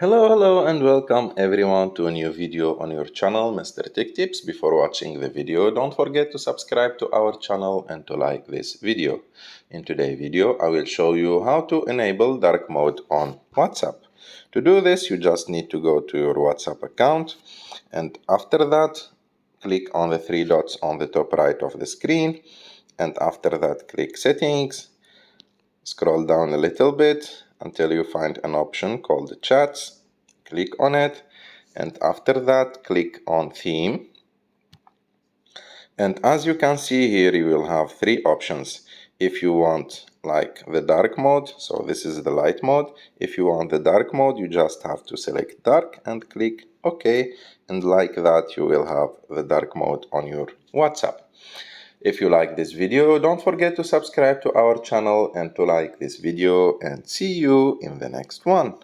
Hello and welcome everyone to a new video on your channel, Mr. Tech Tips. Before watching the video, don't forget to subscribe to our channel and to like this video. In today's video, I will show you how to enable dark mode on WhatsApp. To do this, you just need to go to your WhatsApp account, and after that, click on the three dots on the top right of the screen, and after that, click Settings. Scroll down a little bit until you find an option called Chats. Click on it, and after that click on Theme. And as you can see here, you will have three options. If you want like the dark mode, so this is the light mode. If you want the dark mode, you just have to select dark and click OK, and like that you will have the dark mode on your WhatsApp. If you like this video, don't forget to subscribe to our channel and to like this video, and see you in the next one.